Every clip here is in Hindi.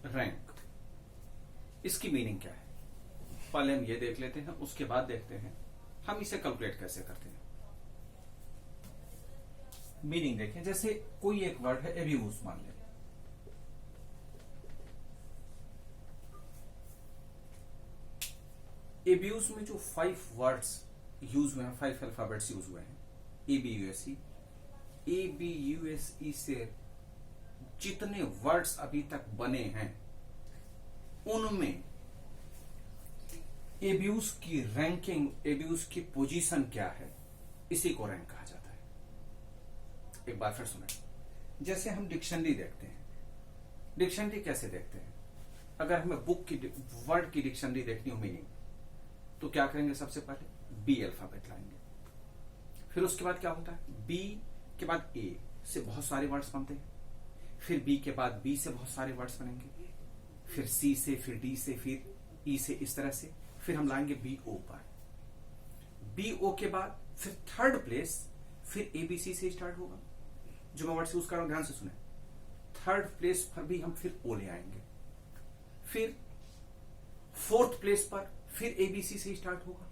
रैंक, इसकी मीनिंग क्या है? पहले हम ये देख लेते हैं, उसके बाद देखते हैं हम इसे कैलकुलेट कैसे करते हैं। मीनिंग देखें, जैसे कोई एक वर्ड है एब्यूज, मान लें। एब्यूज में जो 5 वर्ड्स यूज हुए हैं, 5 अल्फाबेट्स यूज हुए हैं, ABUSE, ABUSE से जितने वर्ड्स अभी तक बने हैं उनमें एब्यूज की रैंकिंग, एब्यूज की पोजीशन क्या है, इसी को रैंक कहा जाता है। एक बार फिर सुने, जैसे हम डिक्शनरी देखते हैं, डिक्शनरी कैसे देखते हैं? अगर हमें बुक की वर्ड की डिक्शनरी देखनी हो मीनिंग, तो क्या करेंगे? सबसे पहले बी अल्फाबेट लाएंगे, फिर उसके बाद क्या होता है? बी के बाद ए से बहुत सारे वर्ड्स बनते हैं, फिर बी के बाद बी से बहुत सारे वर्ड्स बनेंगे, फिर सी से, फिर डी से, फिर ई से, इस तरह से फिर हम लाएंगे BO पर। BO के बाद फिर थर्ड प्लेस फिर ABC से स्टार्ट होगा। जो मैं वर्ड्स यूज कर रहा हूं ध्यान से सुने, थर्ड प्लेस पर भी हम फिर O ले आएंगे, फिर फोर्थ प्लेस पर फिर ABC से स्टार्ट होगा,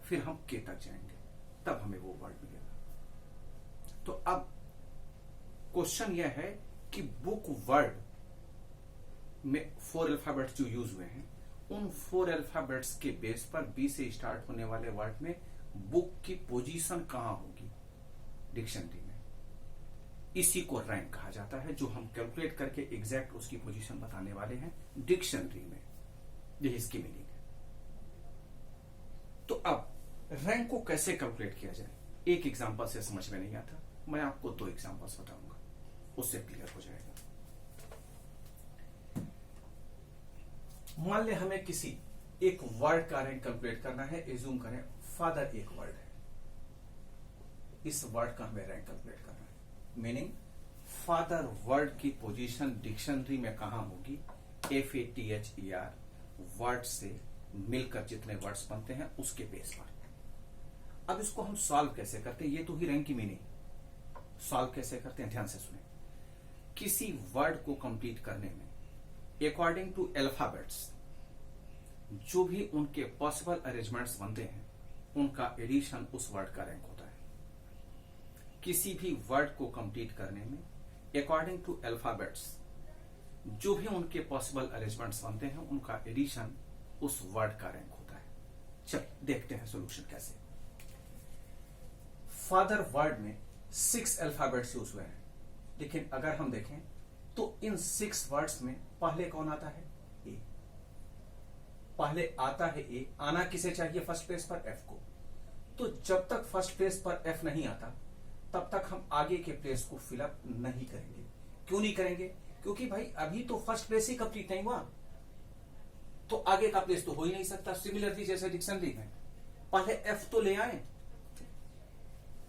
फिर हम K तक जाएंगे, तब हमें वो वर्ड मिलेगा। तो अब क्वेश्चन यह है कि बुक वर्ड में 4 अल्फाबेट्स जो यूज हुए हैं, उन 4 अल्फाबेट्स के बेस पर बी से स्टार्ट होने वाले वर्ड में बुक की पोजीशन कहां होगी डिक्शनरी में, इसी को रैंक कहा जाता है, जो हम कैलकुलेट करके एग्जैक्ट उसकी पोजीशन बताने वाले हैं डिक्शनरी में। यही इसकी मीनिंग है। तो अब रैंक को कैसे कैलकुलेट किया जाए, एक एग्जांपल से समझ में नहीं आता, मैं आपको 2 एग्जांपल्स बताऊंगा, उससे क्लियर हो जाएगा। मान ले हमें किसी एक वर्ड का रैंक कैलकुलेट करना है। एज्यूम करें फादर एक वर्ड है, इस वर्ड का हमें रैंक कैलकुलेट करना है। मीनिंग फादर वर्ड की पोजीशन डिक्शनरी में कहां होगी? FATHER वर्ड से मिलकर जितने वर्ड्स बनते हैं उसके बेस पर। अब इसको हम सॉल्व कैसे करते हैं? ये तो ही रैंक की मीनिंग। सॉल्व कैसे करते हैं ध्यान से सुने। किसी वर्ड को कंप्लीट करने में अकॉर्डिंग टू अल्फाबेट्स जो भी उनके पॉसिबल अरेंजमेंट्स बनते हैं, उनका एडिशन उस वर्ड का रैंक होता है। किसी भी वर्ड को कंप्लीट करने में अकॉर्डिंग टू अल्फाबेट्स जो भी उनके पॉसिबल अरेंजमेंट्स बनते हैं, उनका एडिशन उस वर्ड का रैंक होता है। चल देखते हैं सोल्यूशन कैसे। फादर वर्ड में 6 अल्फाबेट्स यूज हुए हैं, लेकिन अगर हम देखें तो इन 6 वर्ड्स में पहले कौन आता है? ए। पहले आता है ए। आना किसे चाहिए फर्स्ट प्लेस पर? एफ को। तो जब तक फर्स्ट प्लेस पर एफ नहीं आता तब तक हम आगे के प्लेस को फिलअप नहीं करेंगे। क्यों नहीं करेंगे? क्योंकि भाई अभी तो फर्स्ट प्लेस ही कंप्लीट नहीं हुआ, तो आगे का प्लेस तो हो ही नहीं सकता। सिमिलरली जैसे डिक्शनरी में पहले एफ तो ले आए,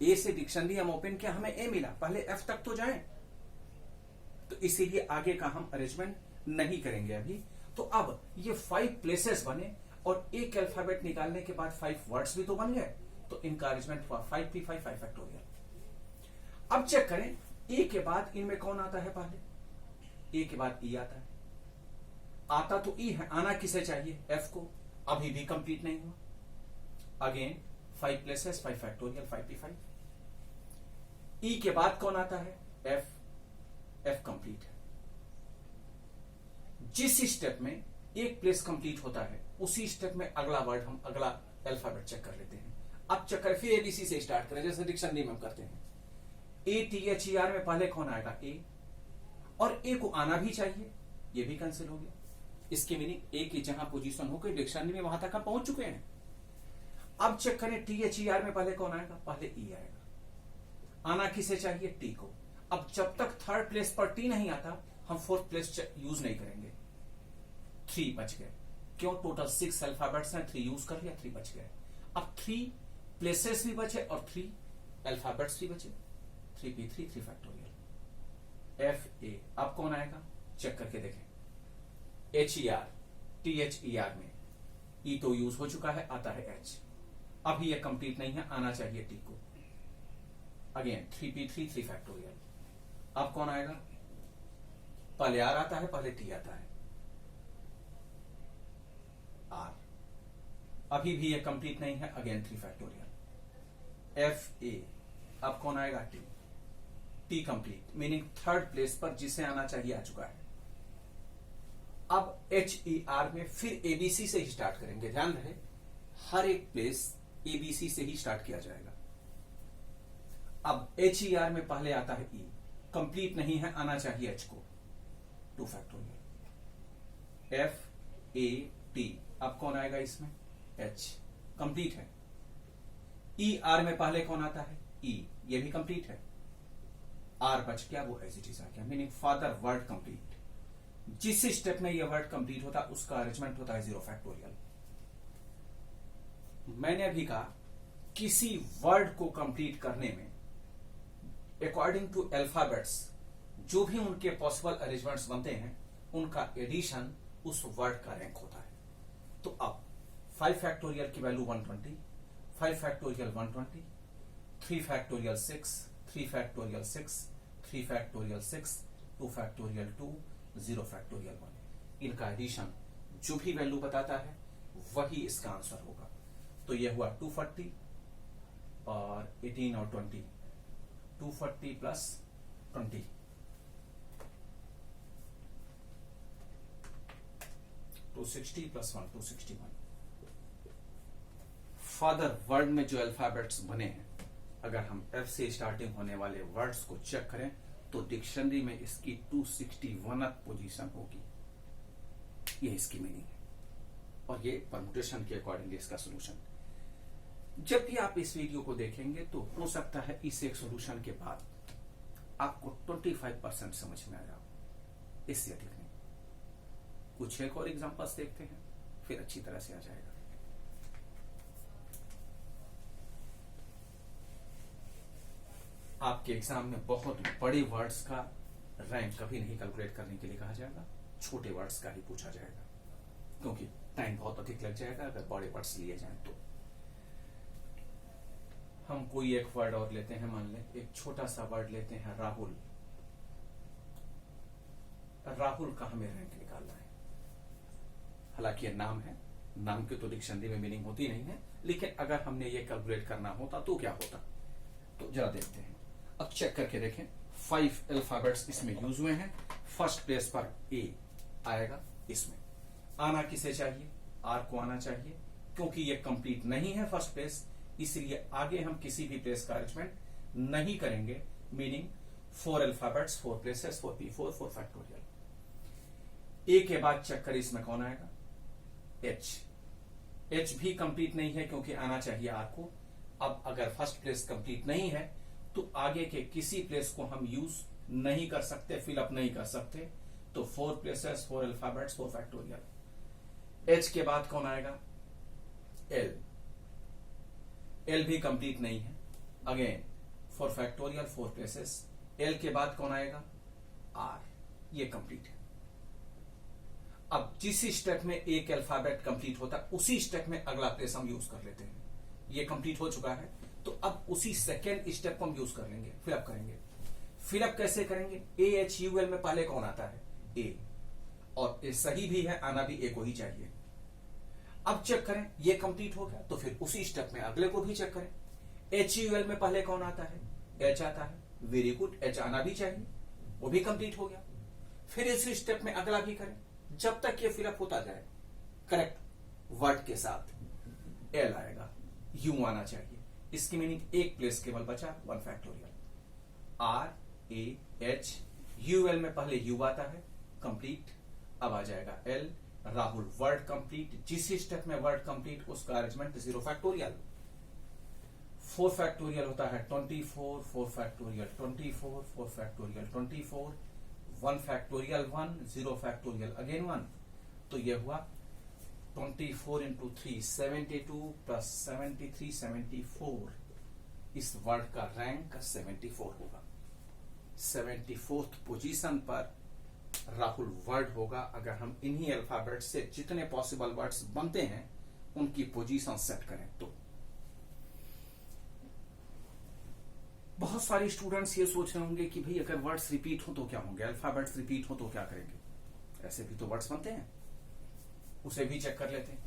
ए से डिक्शनरी हम ओपन किया, हमें ए मिला, पहले एफ तक तो जाए, तो इसीलिए आगे का हम अरेंजमेंट नहीं करेंगे अभी। तो अब ये 5 प्लेसेस बने और एक अल्फाबेट निकालने के बाद 5 वर्ड्स भी तो बन गए, तो इनका अरेंजमेंट हुआ 5P5 5 फैक्टोरियल। अब चेक करें ए के बाद इनमें कौन आता है? पहले ए के बाद ई आता है। आता तो ई है, आना किसे चाहिए? एफ को। अभी भी कंप्लीट नहीं हुआ। Again 5 places 5 factorial 5P5। ई के बाद कौन आता है? एफ। एफ कंप्लीट है। जिस स्टेप में एक प्लेस कंप्लीट होता है उसी स्टेप में अगला वर्ड हम अगला अल्फाबेट चेक कर लेते हैं। अब चेक करें, फिर एबीसी से स्टार्ट करें जैसे डिक्शनरी में हम करते हैं। ATHER में पहले कौन आएगा? ए। और ए को आना भी चाहिए, ये भी कैंसिल हो गया। इसकी मीनिंग ए की जहां पोजीशन हो गई डिक्शनरी में वहां तक हम पहुंच चुके हैं। अब चेक करें THER में पहले कौन आएगा? पहले ई आएगा। आना किसे चाहिए? टी को। अब जब तक थर्ड प्लेस पर टी नहीं आता हम फोर्थ प्लेस यूज नहीं करेंगे। 3 बच गए। क्यों? टोटल 6 अल्फाबेट्स हैं, 3 यूज कर लिया, 3 बच गए। अब 3 प्लेसेस भी बचे और 3 अल्फाबेट्स भी बचे। 3P3 3 factorial. FA। अब कौन आएगा? चेक करके देखें। HER THER में ई तो यूज हो चुका है, आता है H। अभी ये कंप्लीट नहीं है, आना चाहिए टी को। Again 3P3 3 factorial. अब कौन आएगा? पहले आर आता है, पहले टी आता है। आर, अभी भी ये कंप्लीट नहीं है, अगेन 3 फैक्टोरियल। एफ ए, अब कौन आएगा? T, T complete meaning third place पर जिसे आना चाहिए आ चुका है। अब एच ई आर में फिर एबीसी से ही स्टार्ट करेंगे, ध्यान रहे हर एक प्लेस एबीसी से ही स्टार्ट किया जाएगा। अब एच ई आर में पहले आता है ई, कंप्लीट नहीं है, आना चाहिए एच को, 2 फैक्टोरियल। एफ ए टी, अब कौन आएगा इसमें? एच, कंप्लीट है। ई आर में पहले कौन आता है? ई, ये भी कंप्लीट है। आर बच गया, वो एज इट इज आ गया, मीनिंग फादर वर्ड कंप्लीट। जिस स्टेप में ये वर्ड कंप्लीट होता है उसका अरेंजमेंट होता है 0 फैक्टोरियल। मैंने अभी कहा किसी वर्ड को कंप्लीट करने में अकॉर्डिंग टू अल्फाबेट्स जो भी उनके पॉसिबल अरेंजमेंट्स बनते हैं उनका एडिशन उस वर्ड का रैंक होता है। तो अब 5 फैक्टोरियल की value 120, 5 factorial 120, 3 factorial 6, 3 factorial 6, 3 factorial 6, 2 factorial 2, 0 factorial 1। इनका एडिशन जो भी वैल्यू बताता है वही इसका आंसर होगा। तो यह हुआ 240 और 18 और 20, 240 प्लस 20, 260 प्लस 1, 261। फादर वर्ड में जो अल्फाबेट्स बने हैं, अगर हम एफ से स्टार्टिंग होने वाले वर्ड्स को चेक करें तो डिक्शनरी में इसकी 261 पोजीशन होगी। ये इसकी मीनिंग है और ये परमुटेशन के अकॉर्डिंग इसका सोल्यूशन। जब भी आप इस वीडियो को देखेंगे तो हो सकता है इस एक सोल्यूशन के बाद आपको 25% समझ में आया, इससे अधिक नहीं। कुछ एक और एग्जांपल्स देखते हैं, फिर अच्छी तरह से आ जाएगा। आपके एग्जाम में बहुत बड़े वर्ड्स का रैंक कभी नहीं कैलकुलेट करने के लिए कहा जाएगा, छोटे वर्ड्स का ही पूछा जाएगा, क्योंकि टाइम बहुत अधिक लग जाएगा अगर बड़े वर्ड्स लिए जाएं तो। हम कोई एक वर्ड और लेते हैं, मान लें एक छोटा सा वर्ड लेते हैं राहुल। राहुल का हमें रैंक निकालना है। हालांकि ये नाम है, नाम की तो डिक्शनरी में मीनिंग होती नहीं है, लेकिन अगर हमने ये कैलकुलेट करना होता तो क्या होता, तो जरा देखते हैं। अब चेक करके देखें, 5 अल्फाबेट्स इसमें यूज हुए हैं। फर्स्ट प्लेस पर ए आएगा, इसमें आना किसे चाहिए? आर को आना चाहिए, क्योंकि ये कंप्लीट नहीं है फर्स्ट प्लेस, इसलिए आगे हम किसी भी प्लेस का अरेंजमेंट नहीं करेंगे। Meaning 4 alphabets, 4 places, 4p4, 4 factorial. A के बाद चेक करें इसमें कौन आएगा? एच। एच भी कंप्लीट नहीं है क्योंकि आना चाहिए आर को। अब अगर फर्स्ट प्लेस कंप्लीट नहीं है तो आगे के किसी प्लेस को हम यूज नहीं कर सकते, फिलअप नहीं कर सकते। तो 4 प्लेसेस, 4 अल्फाबेट्स, 4 फैक्टोरियल। एच के बाद कौन आएगा? एल। एल भी कंप्लीट नहीं है, अगेन 4 फैक्टोरियल, 4 प्लेसेस। एल के बाद कौन आएगा? आर, ये कंप्लीट है। अब जिस स्टेप में एक अल्फाबेट कंप्लीट होता है उसी स्टेप में अगला प्लेस हम यूज कर लेते हैं। ये कंप्लीट हो चुका है तो अब उसी सेकेंड स्टेप को हम यूज कर लेंगे, फिलअप करेंगे। फिलअप कैसे करेंगे? ए एच यू एल में पहले कौन आता है? ए, और ए सही भी है, आना भी ए को ही चाहिए। अब चेक करें, ये कंप्लीट हो गया तो फिर उसी स्टेप में अगले को भी चेक करें। एच यू एल में पहले कौन आता है? एच आता है, वेरी गुड, एच आना भी चाहिए, वो भी कंप्लीट हो गया। फिर इसी स्टेप में अगला भी करें, जब तक ये फिलअप होता जाए करेक्ट वर्ड के साथ एल आएगा, यू आना चाहिए। इसकी मीनिंग एक प्लेस केवल बचा, 1 factorial. R A H, U L में पहले यू आता है, कंप्लीट। अब आ जाएगा एल, राहुल वर्ड कंप्लीट। जिस स्टेप में वर्ड कंप्लीट उसका अरेंजमेंट 0 फैक्टोरियल। 4 फैक्टोरियल होता है 24, 4 factorial 24, 4 factorial 24, 1 factorial 1, 0 factorial again 1। तो यह हुआ 24 इंटू 3 72 प्लस 73 74। इस वर्ड का रैंक 74 होगा। 74th पोजीशन पर राहुल वर्ड होगा अगर हम इन्हीं अल्फाबेट से जितने पॉसिबल वर्ड्स बनते हैं उनकी पोजीशन सेट करें तो। बहुत सारे स्टूडेंट्स ये सोच रहे होंगे कि भाई अगर वर्ड्स रिपीट हो तो क्या होंगे, अल्फाबेट्स रिपीट हो तो क्या करेंगे? ऐसे भी तो वर्ड्स बनते हैं, उसे भी चेक कर लेते हैं।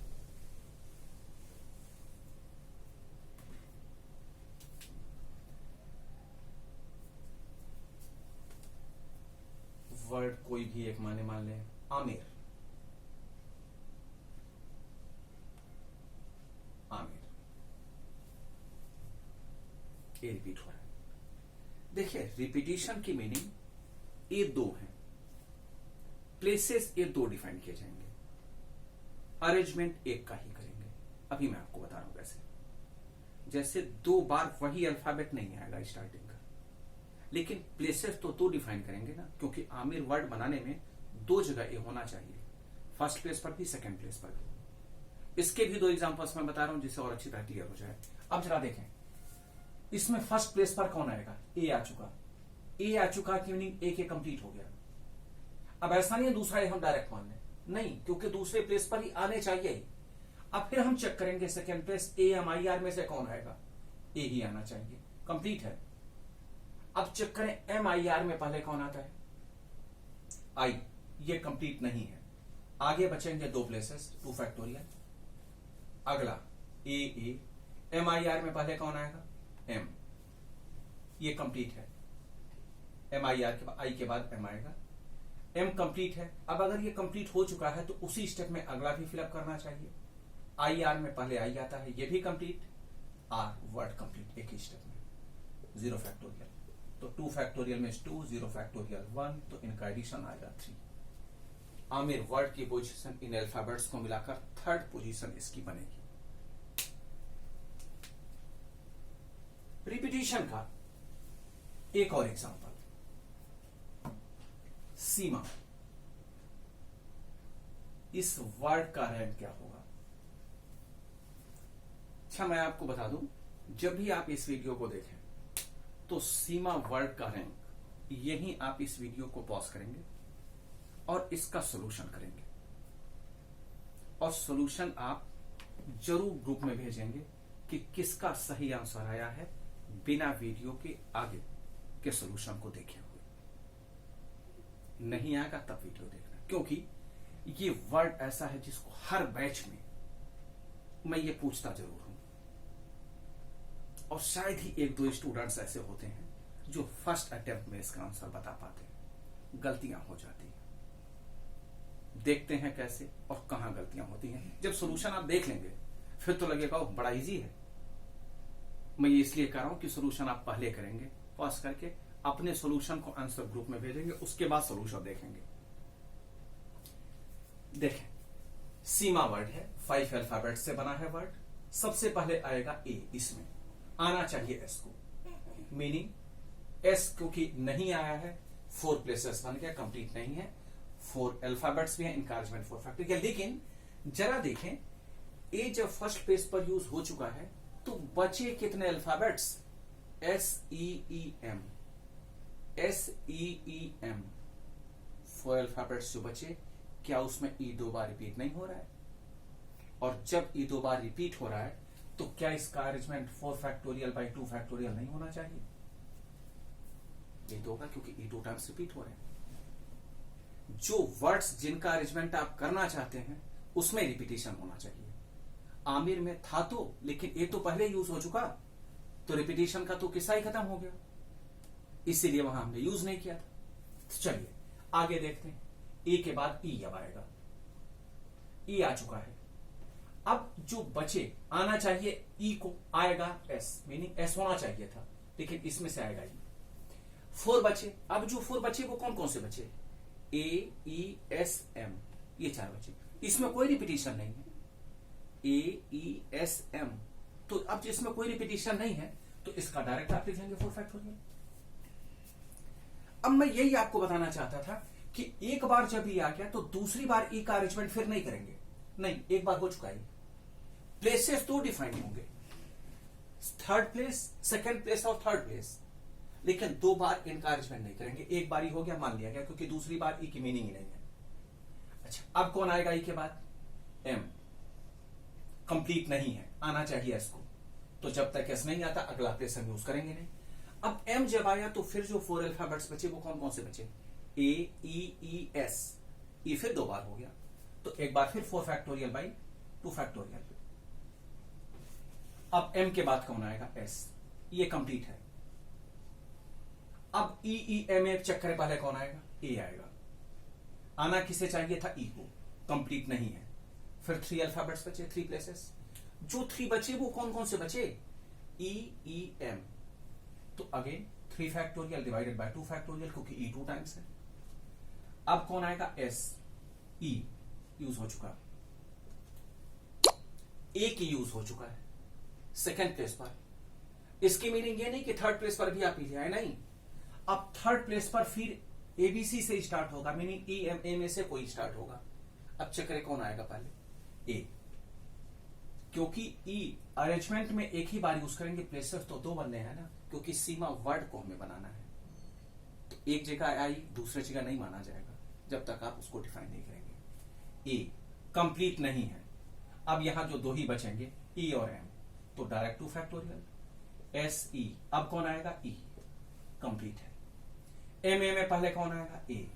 वर्ड कोई भी एक मान लें, आमिर। आमिर, ये रिपीट हो रहा है। देखिए रिपीटिशन की मीनिंग ये दो है, प्लेसेस ये दो डिफाइन किए जाएंगे, अरेंजमेंट एक का ही करेंगे। अभी मैं आपको बता रहा हूं कैसे। जैसे दो बार वही अल्फाबेट नहीं आएगा स्टार्टिंग का, लेकिन प्लेसेस तो दो डिफाइन करेंगे ना, क्योंकि आमिर वर्ड बनाने में दो जगह ये होना चाहिए, फर्स्ट प्लेस पर भी, सेकंड प्लेस पर भी। इसके भी दो एग्जांपल्स मैं बता रहा हूं जिससे और अच्छी तरह क्लियर हो जाए। अब जरा देखें, इसमें फर्स्ट प्लेस पर कौन आएगा? ए आ चुका। ए आ चुका की मीनिंग ए के कंप्लीट हो गया। अब ऐसा नहीं है दूसरा ए हम डायरेक्ट मान लें, नहीं, क्योंकि दूसरे प्लेस पर ही आने चाहिए ही। अब फिर हम चेक करेंगे सेकेंड प्लेस AMIR में से कौन आएगा? ए ही आना चाहिए, कंप्लीट है। अब चेक करें MIR में पहले कौन आता है? आई, ये कंप्लीट नहीं है। आगे बचेंगे दो प्लेसेस, 2 फैक्टोरियल। अगला AA, MIR में पहले कौन आएगा? M, ये कंप्लीट है। MIR के बाद आई के बाद M आएगा, M कंप्लीट है। अब अगर ये कंप्लीट हो चुका है तो उसी स्टेप में अगला भी फिलअप करना चाहिए। IR में पहले आई आता है, ये भी कंप्लीट। R, वर्ड कंप्लीट एक ही स्टेप में, 0 फैक्टोरियल। तो 2 फैक्टोरियल में 2, 0 फैक्टोरियल 1, तो इनका एडिशन आएगा 3। आमिर वर्ड की पोजीशन इन अल्फाबेट्स को मिलाकर थर्ड पोजीशन इसकी बनेगी। रिपीटिशन का एक और एग्जांपल, सीमा। इस वर्ड का रैंक क्या होगा? अच्छा मैं आपको बता दूं, जब भी आप इस वीडियो को देखें तो सीमा वर्ड का रैंक, यही आप इस वीडियो को पॉज करेंगे और इसका सॉल्यूशन करेंगे, और सॉल्यूशन आप जरूर ग्रुप में भेजेंगे कि किसका सही आंसर आया है, बिना वीडियो के आगे के सॉल्यूशन को देखे हुए। नहीं आएगा तब वीडियो देखना, क्योंकि ये वर्ड ऐसा है जिसको हर बैच में मैं ये पूछता जरूर हूं, और शायद ही एक दो स्टूडेंट्स ऐसे होते हैं जो फर्स्ट अटेम्प्ट में इसका आंसर बता पाते हैं। गलतियां हो जाती हैं, देखते हैं कैसे और कहां गलतियां होती हैं। जब सॉल्यूशन आप देख लेंगे फिर तो लगेगा वो बड़ा इजी है। मैं ये इसलिए कह रहा हूं कि सॉल्यूशन आप पहले करेंगे, पॉज करके अपने सॉल्यूशन को आंसर ग्रुप में भेजेंगे, उसके बाद सॉल्यूशन देखेंगे। देखें, सीमा वर्ड है, 5 अल्फाबेट से बना है वर्ड। सबसे पहले आएगा ए, इसमें आना चाहिए एस को, मीनिंग एस क्योंकि नहीं आया है, 4 प्लेसेस बन गया, कंप्लीट नहीं है। 4 अल्फाबेट्स भी हैं, इनकरेजमेंट 4 फैक्टोरियल। लेकिन जरा देखें, ए जब फर्स्ट पेज पर यूज हो चुका है तो बचे कितने अल्फाबेट्स? SEEM, SEEM, 4 अल्फाबेट्स जो बचे, क्या उसमें ई 2 बार रिपीट नहीं हो रहा है? और जब ई 2 बार रिपीट हो रहा है तो क्या इसका अरेंजमेंट 4 फैक्टोरियल बाई 2 फैक्टोरियल नहीं होना चाहिए? ये तो होगा, क्योंकि ई 2 टाइम्स रिपीट हो रहे हैं। जो वर्ड्स जिनका अरेंजमेंट आप करना चाहते हैं उसमें रिपीटिशन होना चाहिए। आमिर में था तो, लेकिन ए तो पहले यूज हो चुका, तो रिपीटिशन का तो किस्सा ही खत्म हो गया, इसीलिए वहां हमने यूज नहीं किया था। तो चलिए आगे देखते हैं। ए के बाद ई अब आएगा, ई आ चुका है। अब जो बचे, आना चाहिए ई को, आएगा एस, मीनिंग एस होना चाहिए था, लेकिन इसमें से आएगा ई। 4 बचे। अब जो 4 बचे वो कौन कौन से बचे? AESM, ये 4 बचे। इसमें कोई रिपीटिशन नहीं है, AESM। तो अब जिसमें कोई रिपीटिशन नहीं है तो इसका डायरेक्ट आप लिखेंगे 4 फैक्टोरियल। अब मैं यही आपको बताना चाहता था कि एक बार जब ई आ गया तो दूसरी बार ई का अरेंजमेंट फिर नहीं करेंगे, नहीं, एक बार हो चुका है। प्लेसेस तो डिफाइन होंगे, थर्ड प्लेस, सेकंड प्लेस और थर्ड प्लेस, लेकिन 2 बार इनका अरेंजमेंट नहीं करेंगे। एक बार ही हो गया, मान लिया गया, क्योंकि दूसरी बार ई की मीनिंग ही नहीं है। अच्छा, अब कौन आएगा ई के बाद? M, कंप्लीट नहीं है, आना चाहिए एस को, तो जब तक एस नहीं आता अगला प्लेस हम यूज करेंगे नहीं। अब M जब आया तो फिर जो 4 अल्फाबेट्स बचे वो कौन कौन से बचे? AEES, ई फिर 2 बार हो गया, तो एक बार फिर 4 फैक्टोरियल बाई 2 फैक्टोरियल। अब M के बाद कौन आएगा? S, ये कंप्लीट है। अब EEM चेक करें, पहले कौन आएगा? A आएगा, आना किसे चाहिए था, ई को, कंप्लीट नहीं है। फिर 3 अल्फाबेट्स बचे, 3 प्लेसेस। जो 3 बचे वो कौन कौन से बचे, ई एम। तो again 3 factorial divided by 2 factorial, क्योंकि ई 2 टाइम्स है। अब कौन आएगा, एस ई यूज हो चुका, ए की यूज हो चुका है सेकेंड प्लेस पर। इसकी मीनिंग ये नहीं कि थर्ड प्लेस पर भी आप ले आए, नहीं। अब थर्ड प्लेस पर फिर एबीसी से स्टार्ट होगा, मीनिंग ई एम ए में से कोई स्टार्ट होगा। अब चेक करें कौन आएगा पहले, ए, क्योंकि ई अरेंजमेंट में एक ही बार यूज करेंगे, प्लेसेस तो 2 बनने हैं ना, क्योंकि सीमा वर्ड को हमें बनाना है। तो एक जगह आई, दूसरी जगह नहीं माना जाएगा जब तक आप उसको डिफाइन नहीं करेंगे। ए कंप्लीट नहीं है। अब यहां जो 2 ही बचेंगे, ई और एम, तो डायरेक्ट 2 फैक्टोरियल, एस ई। अब कौन आएगा, ई कंप्लीट है। एम ए में पहले कौन आएगा, A,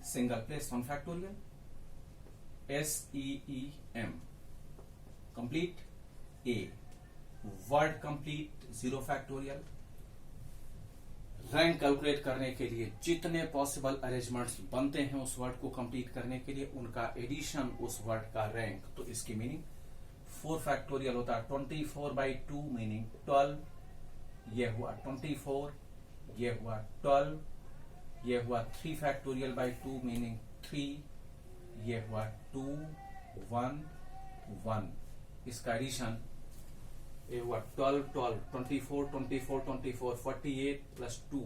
single place 1 factorial, S E M complete, A word complete 0 factorial. Rank calculate करने के लिए जितने पॉसिबल अरेंजमेंट्स बनते हैं उस वर्ड को कंप्लीट करने के लिए, उनका एडिशन उस वर्ड का रैंक। तो इसकी मीनिंग 4 फैक्टोरियल होता है, 24/2 मीनिंग 12। ये हुआ 24, ये हुआ 12, ये हुआ 3 फैक्टोरियल बाई 2 मीनिंग 3, ये हुआ 2 1 1। इसका एडिशन ये हुआ 12 12, 24 24 24, 48 प्लस 2,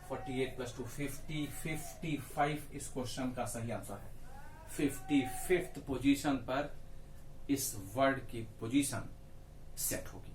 48 प्लस 2 50, 55 इस क्वेश्चन का सही आंसर है। 55th पोजीशन पर इस वर्ड की पोजीशन सेट होगी।